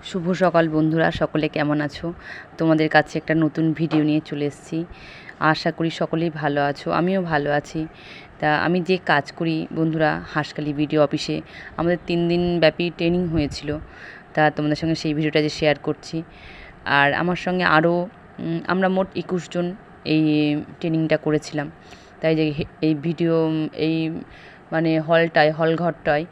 শুভ সকাল বন্ধুরা, সকলে কেমন আছো? তোমাদের কাছে একটা নতুন ভিডিও নিয়ে চলে এসেছি। আশা করি সকলেই ভালো আছো, আমিও ভালো আছি। তা আমি যে কাজ করি বন্ধুরা, হাঁসখালি বিডিও অফিসে আমাদের 3 দিন ব্যাপী ট্রেনিং হয়েছিল। তা তোমাদের সঙ্গে সেই ভিডিওটা যে শেয়ার করছি। আর আমার সঙ্গে আরও আমরা মোট 21 জন এই ট্রেনিংটা করেছিলাম। তাই যে এই ভিডিও এই মানে হলঘরটায়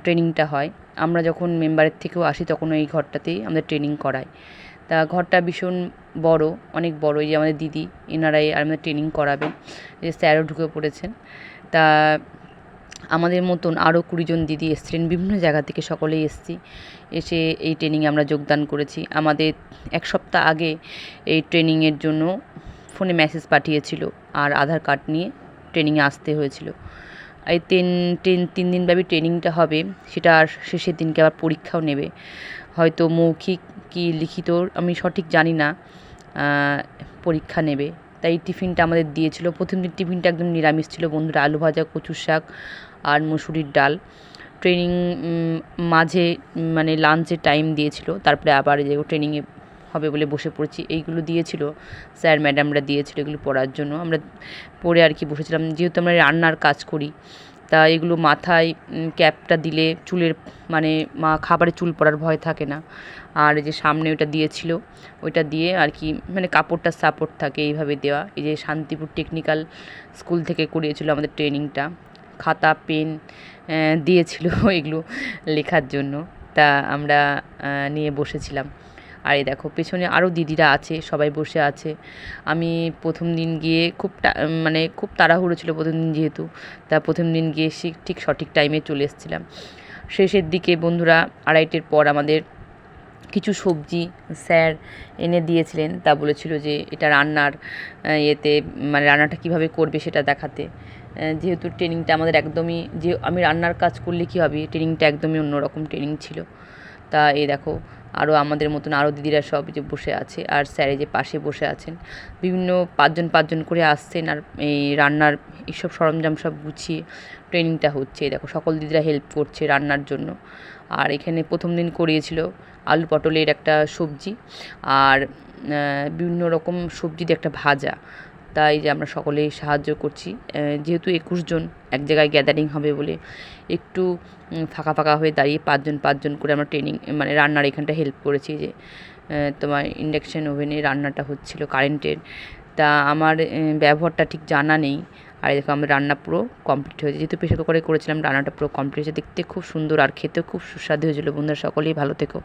ট্রেনিংটা হয়। আমরা যখন মেম্বারের থেকেও আসি তখন এই ঘরটাতেই আমাদের ট্রেনিং করায়। তা ঘরটা ভীষণ বড়, অনেক বড়। এই যে আমাদের দিদি, এনারাই আর আমাদের ট্রেনিং করাবেন। যে স্যারও ঢুকে পড়েছেন। তা আমাদের মতন আরও 20 জন দিদি এসেছিলেন, বিভিন্ন জায়গা থেকে সকলেই এসেছি। এসে এই ট্রেনিংয়ে আমরা যোগদান করেছি। আমাদের 1 সপ্তাহ আগে এই ট্রেনিংয়ের জন্য ফোনে মেসেজ পাঠিয়েছিল আর আধার কার্ড নিয়ে ট্রেনিংয়ে আসতে হয়েছিল। এই 3 দিনব্যাপী ট্রেনিংটা হবে, সেটা আর শেষের দিনকে আবার পরীক্ষাও নেবে, হয়তো মৌখিক কি লিখিত আমি সঠিক জানি না, পরীক্ষা নেবে। তাই টিফিনটা আমাদের দিয়েছিল। প্রথম দিন টিফিনটা একদম নিরামিষ ছিল বন্ধুরা, আলু ভাজা, কচুর শাক আর মুসুরির ডাল। ট্রেনিং মাঝে মানে লাঞ্চের টাইম দিয়েছিল, তারপরে আবার যে ট্রেনিংয়ে হবে বলে বসে পড়েছি এইগুলো দিয়েছিল স্যার ম্যাডামরা দিয়েছিল এগুলো পড়ার জন্য। আমরা পড়ে আর কি বসেছিলাম, যেহেতু আমরা রান্নার কাজ করি। তা এগুলো মাথায় ক্যাপটা দিলে চুলের মানে খাবারে চুল পড়ার ভয় থাকে না। আর এই যে সামনে ওইটা দিয়েছিল, ওইটা দিয়ে আর কি মানে কাপড়টা সাপোর্ট থাকে এইভাবে দেওয়া। এই যে শান্তিপুর টেকনিক্যাল স্কুল থেকে করিয়েছিল আমাদের ট্রেনিংটা। খাতা পেন দিয়েছিল এগুলো লেখার জন্য। তা আমরা নিয়ে বসেছিলাম। আর এই দেখো পেছনে আরও দিদিরা আছে, সবাই বসে আছে। আমি প্রথম দিন গিয়ে খুব তাড়াহুড়ো ছিল প্রথম দিন যেহেতু। তা প্রথম দিন গিয়ে ঠিক সঠিক টাইমে চলে এসেছিলাম। শেষের দিকে বন্ধুরা 2:30-এর পর আমাদের কিছু সবজি স্যার এনে দিয়েছিলেন। তা বলেছিল যে এটা রান্নার ইয়েতে মানে রান্নাটা কীভাবে করবে সেটা দেখাতে। যেহেতু ট্রেনিংটা আমাদের একদমই, যে আমি রান্নার কাজ করলে কী হবে, ট্রেনিংটা একদমই অন্যরকম ট্রেনিং ছিল। তা এই দেখো আরও আমাদের মতন আরও দিদিরা সব যে বসে আছে, আর স্যারে যে পাশে বসে আছেন। বিভিন্ন 5 জন করে আসছেন, আর এই রান্নার এইসব সরঞ্জাম সব গুছিয়ে ট্রেনিংটা হচ্ছে। এই দেখো সকল দিদিরা হেল্প করছে রান্নার জন্য। আর এখানে প্রথম দিন করিয়েছিল আলু পটলের একটা সবজি, আর বিভিন্ন রকম সবজি দিয়ে একটা ভাজা। তাই যে আমরা সকলেই সাহায্য করছি। যেহেতু 21 জন এক জায়গায় গ্যাদারিং হবে বলে একটু ফাঁকা ফাঁকা হয়ে দাঁড়িয়ে 5 জন করে আমরা ট্রেনিং মানে রান্নার এখানটা হেল্প করেছি। যে তোমার ইন্ডাকশান ওভেনে রান্নাটা হচ্ছিল কারেন্টের। তা আমার ব্যবহারটা ঠিক জানা নেই। আর দেখো আমার রান্না পুরো কমপ্লিট হয়েছে, যেহেতু প্রেসার কুকারে করেছিলাম রান্নাটা পুরো কমপ্লিট হয়েছে। দেখতে খুব সুন্দর আর খেতেও খুব সুস্বাদু হয়েছিলো। বন্ধুরা সকলেই ভালো থেকো।